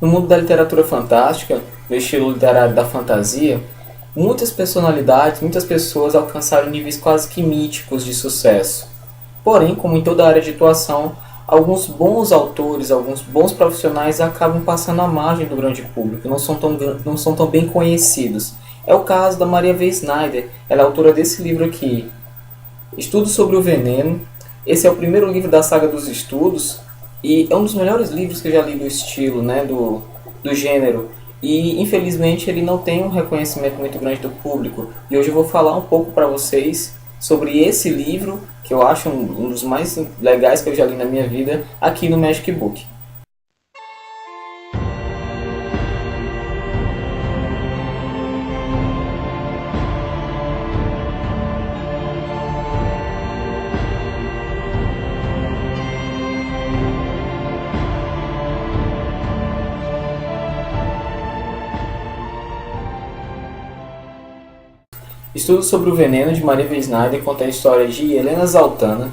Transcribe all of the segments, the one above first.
No mundo da literatura fantástica, no estilo literário da fantasia, muitas personalidades, muitas pessoas alcançaram níveis quase que míticos de sucesso. Porém, como em toda área de atuação, alguns bons autores, alguns bons profissionais acabam passando à margem do grande público, não são tão bem conhecidos. É o caso da Maria V. Snyder, ela é autora desse livro aqui, Estudos sobre o Veneno. Esse é o primeiro livro da saga dos estudos e é um dos melhores livros que eu já li do estilo, né, do gênero. E infelizmente ele não tem um reconhecimento muito grande do público. E hoje eu vou falar um pouco para vocês sobre esse livro, que eu acho um dos mais legais que eu já li na minha vida, aqui no Magic Book. Estudos sobre o Veneno, de Maria V. Snyder, conta a história de Helena Zaltana.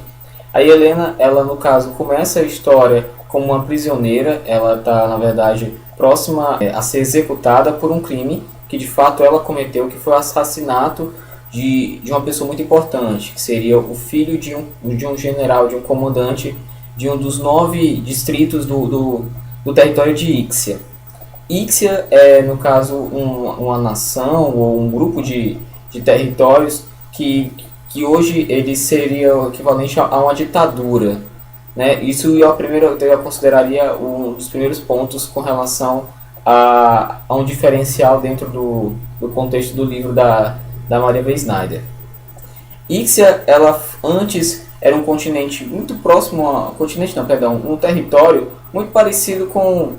A Helena, ela no caso, começa a história como uma prisioneira. Ela está, na verdade, próxima a ser executada por um crime que de fato ela cometeu, que foi o assassinato de uma pessoa muito importante, que seria o filho de um general, de um comandante de um dos 9 distritos do território de Ixia. Ixia é, no caso, uma nação ou um grupo de territórios que hoje ele seria o equivalente a uma ditadura. Né? Isso eu consideraria um dos primeiros pontos com relação a um diferencial dentro do contexto do livro da Maria V. Snyder. Ixia, ela antes era um continente muito próximo um território muito parecido com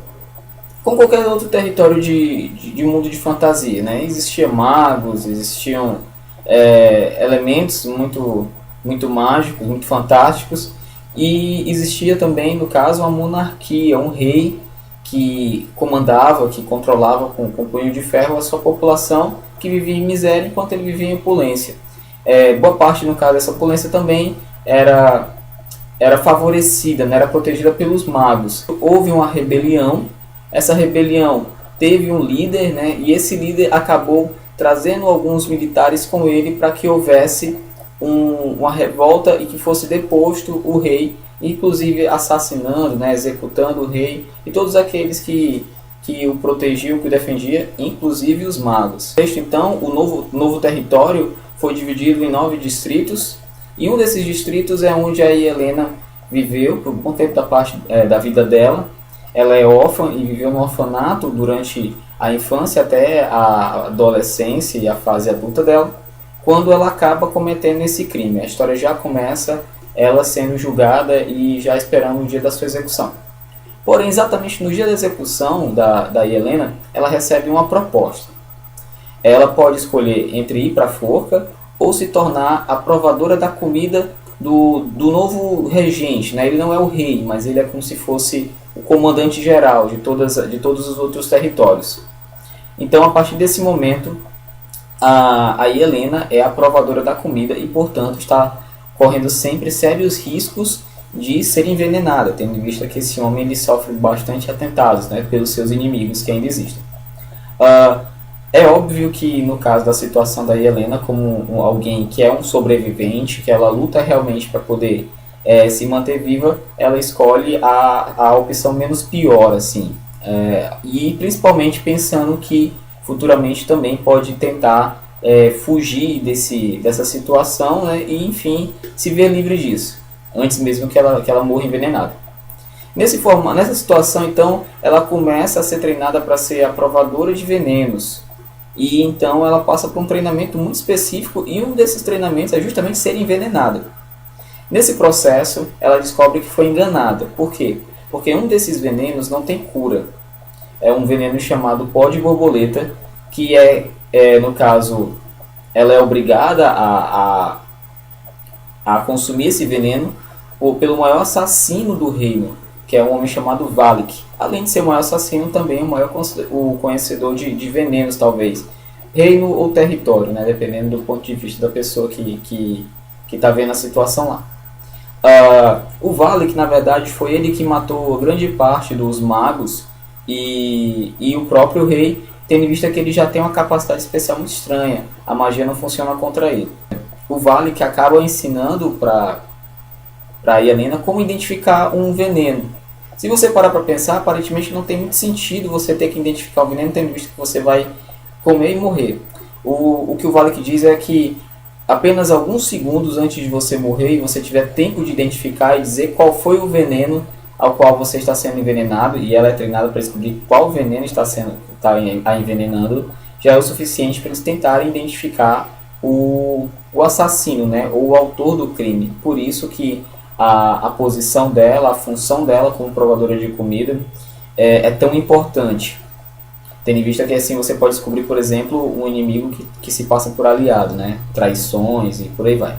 qualquer outro território de mundo de fantasia, né? Existiam magos, existiam elementos muito mágicos, muito fantásticos, e existia também, no caso, uma monarquia, um rei que comandava, que controlava com punho de ferro a sua população, que vivia em miséria enquanto ele vivia em opulência. Boa parte, no caso, dessa opulência também era favorecida, né? Era protegida pelos magos. Houve uma rebelião. Essa rebelião teve um líder, né, e esse líder acabou trazendo alguns militares com ele para que houvesse uma revolta e que fosse deposto o rei, inclusive assassinando, né, executando o rei e todos aqueles que o protegiam, que o defendiam, inclusive os magos. Então, o novo território foi dividido em 9 distritos, e um desses distritos é onde a Helena viveu por um bom tempo da vida dela. Ela é órfã e viveu no orfanato durante a infância até a adolescência e a fase adulta dela, quando ela acaba cometendo esse crime. A história já começa ela sendo julgada e já esperando o dia da sua execução. Porém, exatamente no dia da execução da Helena, ela recebe uma proposta. Ela pode escolher entre ir para a forca ou se tornar a provadora da comida do novo regente. Né? Ele não é o rei, mas ele é como se fosse o comandante geral de todos os outros territórios. Então, a partir desse momento, a Helena é a provadora da comida e, portanto, está correndo sempre sérios riscos de ser envenenada, tendo em vista que esse homem ele sofre bastante atentados, né, pelos seus inimigos que ainda existem. É óbvio que, no caso da situação da Helena, como alguém que é um sobrevivente, que ela luta realmente para poder se manter viva, ela escolhe a opção menos pior, assim. E principalmente pensando que futuramente também pode tentar fugir dessa situação, né, e enfim se ver livre disso, antes mesmo que ela morra envenenada. Nessa situação, então, ela começa a ser treinada para ser a provadora de venenos. E então ela passa por um treinamento muito específico, e um desses treinamentos é justamente ser envenenada. Nesse processo, ela descobre que foi enganada. Por quê? Porque um desses venenos não tem cura. É um veneno chamado pó de borboleta, que no caso, ela é obrigada a consumir esse veneno pelo maior assassino do reino, que é um homem chamado Valak. Além de ser o maior assassino, também o conhecedor de venenos, talvez. Reino ou território, né? Dependendo do ponto de vista da pessoa que está vendo a situação lá. O Valak, na verdade, foi ele que matou grande parte dos magos e o próprio rei, tendo em vista que ele já tem uma capacidade especial muito estranha, a magia não funciona contra ele. O Vale que acaba ensinando para Helena como identificar um veneno. Se você parar para pensar, aparentemente não tem muito sentido você ter que identificar o veneno, tendo em vista que você vai comer e morrer. O que o Vale que diz é que apenas alguns segundos antes de você morrer e você tiver tempo de identificar e dizer qual foi o veneno ao qual você está sendo envenenado, e ela é treinada para descobrir qual veneno está a envenenando, já é o suficiente para eles tentarem identificar o assassino, né, ou o autor do crime. Por isso que a posição dela, a função dela como provadora de comida é tão importante. Tendo em vista que assim você pode descobrir, por exemplo, um inimigo que se passa por aliado, né, traições e por aí vai.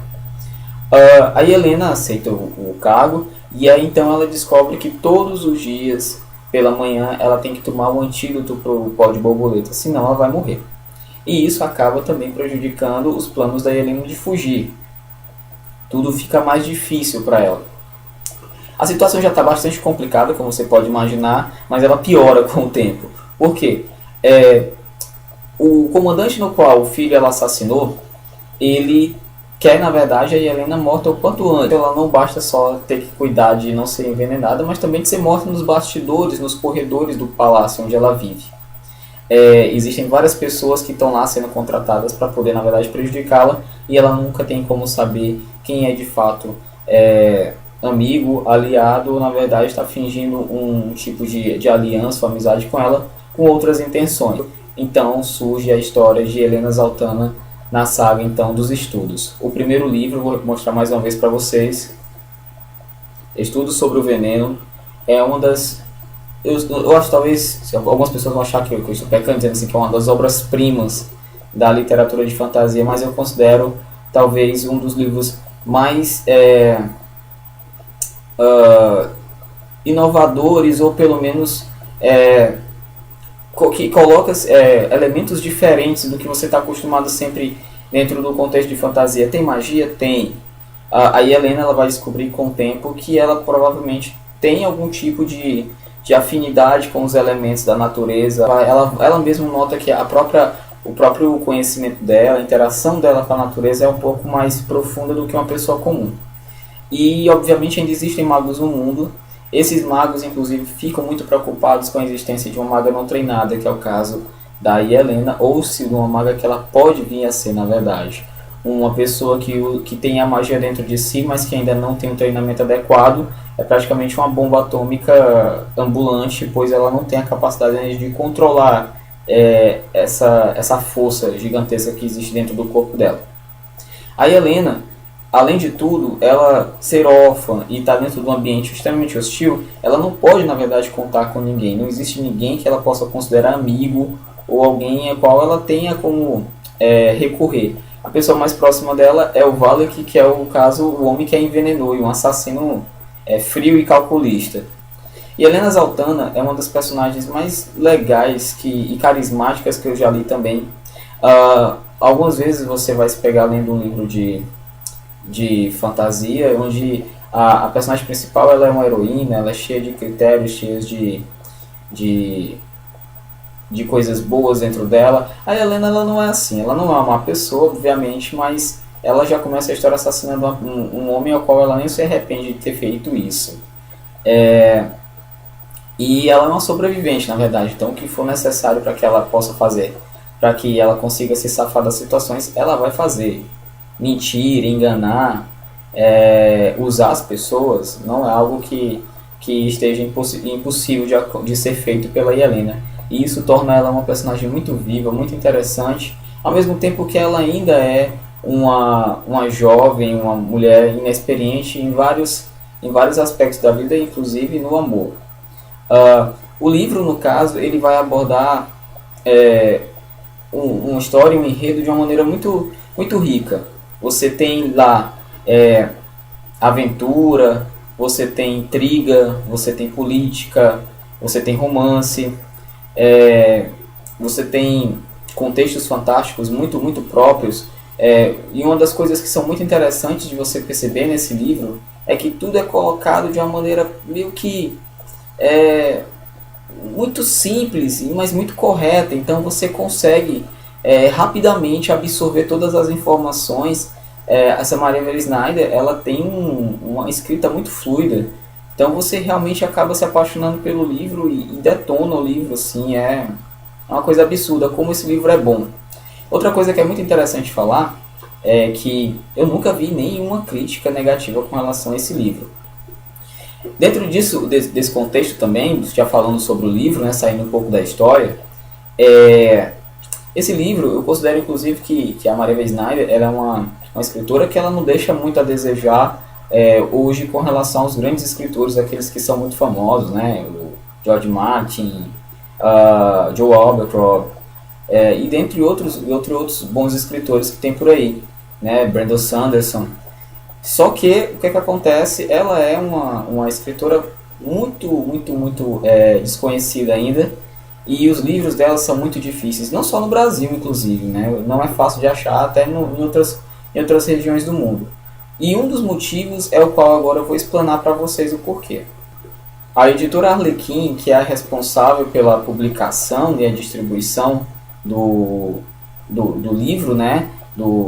A Helena aceita o cargo e aí então ela descobre que todos os dias pela manhã ela tem que tomar um antídoto para o pó de borboleta, senão ela vai morrer. E isso acaba também prejudicando os planos da Helena de fugir. Tudo fica mais difícil para ela. A situação já está bastante complicada, como você pode imaginar, mas ela piora com o tempo. Por quê? O comandante no qual o filho ela assassinou, ele quer, na verdade, a Helena morta o quanto antes. Ela não basta só ter que cuidar de não ser envenenada, mas também de ser morta nos bastidores, nos corredores do palácio onde ela vive. Existem várias pessoas que estão lá sendo contratadas para poder, na verdade, prejudicá-la, e ela nunca tem como saber quem é de fato amigo, aliado, ou na verdade está fingindo um tipo de aliança ou amizade com ela, com outras intenções. Então surge a história de Helena Zaltana na saga então dos estudos. O primeiro livro, vou mostrar mais uma vez para vocês, Estudos sobre o Veneno, é uma das... Eu acho talvez, algumas pessoas vão achar que eu estou pecando, dizendo assim, que é uma das obras-primas da literatura de fantasia, mas eu considero talvez um dos livros mais inovadores, ou pelo menos que coloca elementos diferentes do que você está acostumado sempre dentro do contexto de fantasia. Tem magia? Tem. A Helena ela vai descobrir com o tempo que ela provavelmente tem algum tipo de afinidade com os elementos da natureza. Ela mesma nota que o próprio conhecimento dela, a interação dela com a natureza é um pouco mais profunda do que uma pessoa comum. E obviamente ainda existem magos no mundo. Esses magos inclusive ficam muito preocupados com a existência de uma maga não treinada, que é o caso da Helena, ou se de uma maga que ela pode vir a ser, na verdade. Uma pessoa que tem a magia dentro de si, mas que ainda não tem um treinamento adequado, é praticamente uma bomba atômica ambulante, pois ela não tem a capacidade de controlar essa força gigantesca que existe dentro do corpo dela. A Helena, além de tudo, ela ser órfã e estar dentro de um ambiente extremamente hostil, ela não pode, na verdade, contar com ninguém. Não existe ninguém que ela possa considerar amigo ou alguém a qual ela tenha como recorrer. A pessoa mais próxima dela é o Valak, que é o caso, o homem que a envenenou, e um assassino frio e calculista. E Helena Zaltana é uma das personagens mais legais e carismáticas que eu já li também. Algumas vezes você vai se pegar lendo um livro de fantasia, onde a personagem principal ela é uma heroína, ela é cheia de critérios, cheia de coisas boas dentro dela. A Helena ela não é assim, ela não é uma má pessoa, obviamente, mas ela já começa a história assassinando um homem ao qual ela nem se arrepende de ter feito isso. E ela é uma sobrevivente, na verdade, então o que for necessário para que ela possa fazer, para que ela consiga se safar das situações, ela vai fazer. Mentir, enganar, usar as pessoas não é algo que esteja impossível de ser feito pela Helena. E isso torna ela uma personagem muito viva, muito interessante, ao mesmo tempo que ela ainda é uma jovem, uma mulher inexperiente em vários aspectos da vida, inclusive no amor. O livro, no caso, ele vai abordar uma história, um enredo de uma maneira muito, muito rica. Você tem lá aventura, você tem intriga, você tem política, você tem romance, você tem contextos fantásticos muito, muito próprios. E uma das coisas que são muito interessantes de você perceber nesse livro é que tudo é colocado de uma maneira meio que muito simples, mas muito correta. Então você consegue rapidamente absorver todas as informações. Essa Maria Evelyn Snyder, ela tem uma escrita muito fluida. Então você realmente acaba se apaixonando pelo livro e detona o livro, assim, é uma coisa absurda como esse livro é bom. Outra coisa que é muito interessante falar é que eu nunca vi nenhuma crítica negativa com relação a esse livro. Dentro disso, desse contexto também, já falando sobre o livro, né, saindo um pouco da história, esse livro, eu considero inclusive que a Maria Evelyn Snyder ela é uma escritora que ela não deixa muito a desejar hoje com relação aos grandes escritores, aqueles que são muito famosos, né, o George Martin, Joe Abercrombie, e dentre outros bons escritores que tem por aí, né, Brandon Sanderson. Só que o que acontece? Ela é uma escritora muito desconhecida ainda, e os livros dela são muito difíceis, não só no Brasil, inclusive, né? Não é fácil de achar até em outras regiões do mundo. E um dos motivos é o qual agora eu vou explanar para vocês o porquê. A editora Arlequim, que é a responsável pela publicação e a distribuição do livro, né,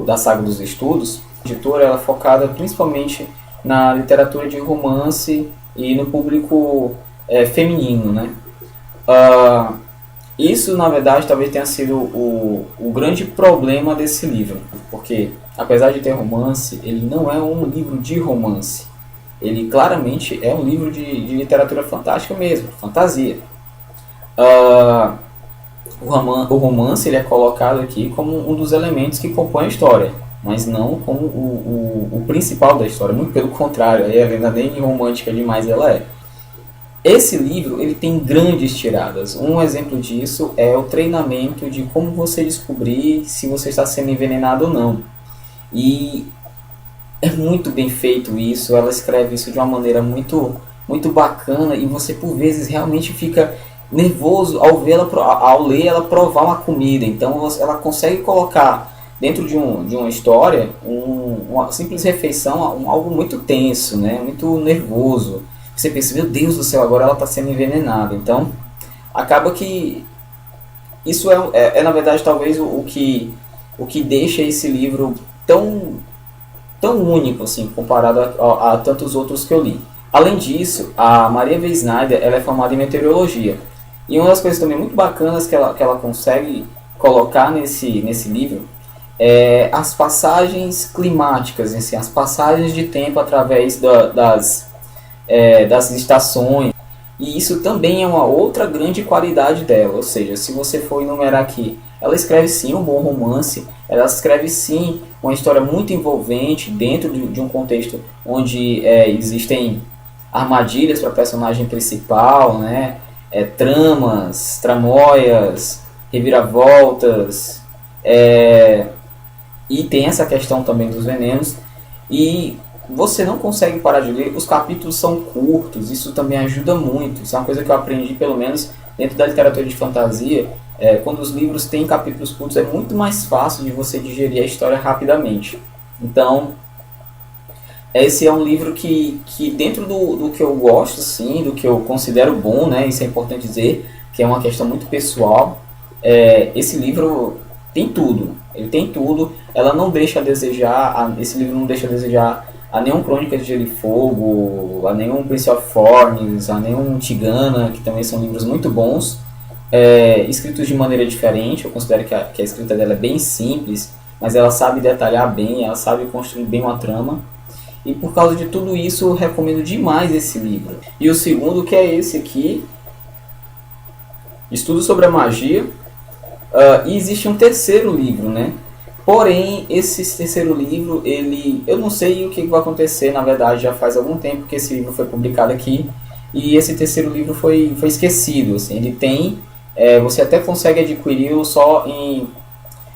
da Saga dos Estudos, a editora ela é focada principalmente na literatura de romance e no público feminino, né? Isso, na verdade, talvez tenha sido o grande problema desse livro, porque, apesar de ter romance, ele não é um livro de romance. Ele claramente é um livro de literatura fantástica mesmo, fantasia. O romance ele é colocado aqui como um dos elementos que compõe a história, mas não como o principal da história, muito pelo contrário, a Helena nem romântica demais ela é. Esse livro ele tem grandes tiradas. Um exemplo disso é o treinamento de como você descobrir se você está sendo envenenado ou não. E é muito bem feito isso, ela escreve isso de uma maneira muito bacana e você por vezes realmente fica nervoso ao ler ela provar uma comida. Então ela consegue colocar dentro de uma história uma simples refeição, algo muito tenso, né? Muito nervoso. Você pensa, meu Deus do céu, agora ela está sendo envenenada. Então, acaba que isso na verdade, talvez o que deixa esse livro tão único, assim, comparado a tantos outros que eu li. Além disso, a Maria Evelyn Snyder ela é formada em meteorologia. E uma das coisas também muito bacanas que ela consegue colocar nesse livro é as passagens climáticas, assim, as passagens de tempo através das estações. E isso também é uma outra grande qualidade dela. Ou seja, se você for enumerar aqui, ela escreve sim um bom romance, ela escreve sim uma história muito envolvente dentro de um contexto onde existem armadilhas para a personagem principal, né? Tramas, tramóias, reviravoltas, e tem essa questão também dos venenos. E você não consegue parar de ler, os capítulos são curtos, isso também ajuda muito. Isso é uma coisa que eu aprendi, pelo menos dentro da literatura de fantasia. Quando os livros têm capítulos curtos, é muito mais fácil de você digerir a história rapidamente. Então, esse é um livro que dentro do que eu gosto, sim, do que eu considero bom, né, isso é importante dizer, que é uma questão muito pessoal, esse livro tem tudo. Ele tem tudo, ela não deixa a desejar, esse livro não deixa a desejar a nenhum Crônica de Gelo e Fogo, a nenhum Prince of Thorns, a nenhum Tigana, que também são livros muito bons, escritos de maneira diferente. Eu considero que a escrita dela é bem simples, mas ela sabe detalhar bem, ela sabe construir bem uma trama. E por causa de tudo isso, eu recomendo demais esse livro. E o segundo, que é esse aqui, Estudo sobre a Magia. E existe um terceiro livro, né? Porém, esse terceiro livro, eu não sei o que vai acontecer, na verdade, já faz algum tempo que esse livro foi publicado aqui, e esse terceiro livro foi esquecido, assim. Ele tem, você até consegue adquiri-lo só em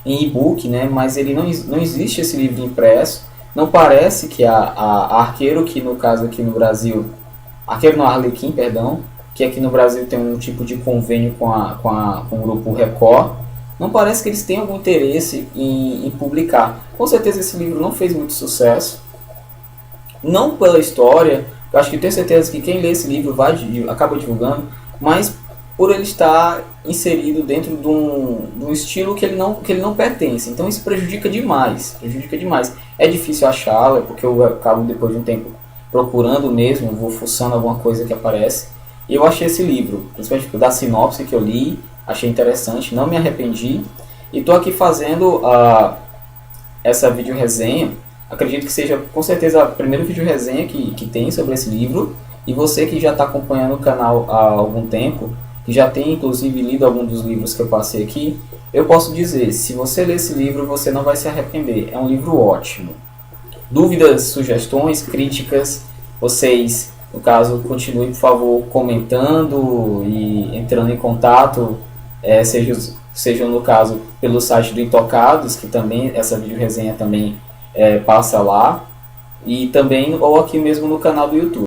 e-book, né? Mas ele não existe esse livro impresso. Não parece que a Arqueiro, que no caso aqui no Brasil, Arqueiro não, Arlequim, perdão, que aqui no Brasil tem um tipo de convênio com o grupo Record, não parece que eles tenham algum interesse em publicar. Com certeza esse livro não fez muito sucesso, não pela história, eu acho que tenho certeza que quem lê esse livro acaba divulgando, mas por ele estar inserido dentro de um estilo que ele não pertence. Então isso prejudica demais, prejudica demais. É difícil achá-lo, é porque eu acabo depois de um tempo procurando mesmo, vou fuçando alguma coisa que aparece. E eu achei esse livro, principalmente da sinopse que eu li, achei interessante, não me arrependi. E estou aqui fazendo essa vídeo resenha. Acredito que seja com certeza a primeira vídeo resenha que tem sobre esse livro. E você que já está acompanhando o canal há algum tempo, que já tem inclusive lido algum dos livros que eu passei aqui, eu posso dizer, se você ler esse livro, você não vai se arrepender. É um livro ótimo. Dúvidas, sugestões, críticas, vocês, no caso, continuem, por favor, comentando e entrando em contato, seja no caso pelo site do Intocados, que também essa vídeo resenha também passa lá, e também ou aqui mesmo no canal do YouTube.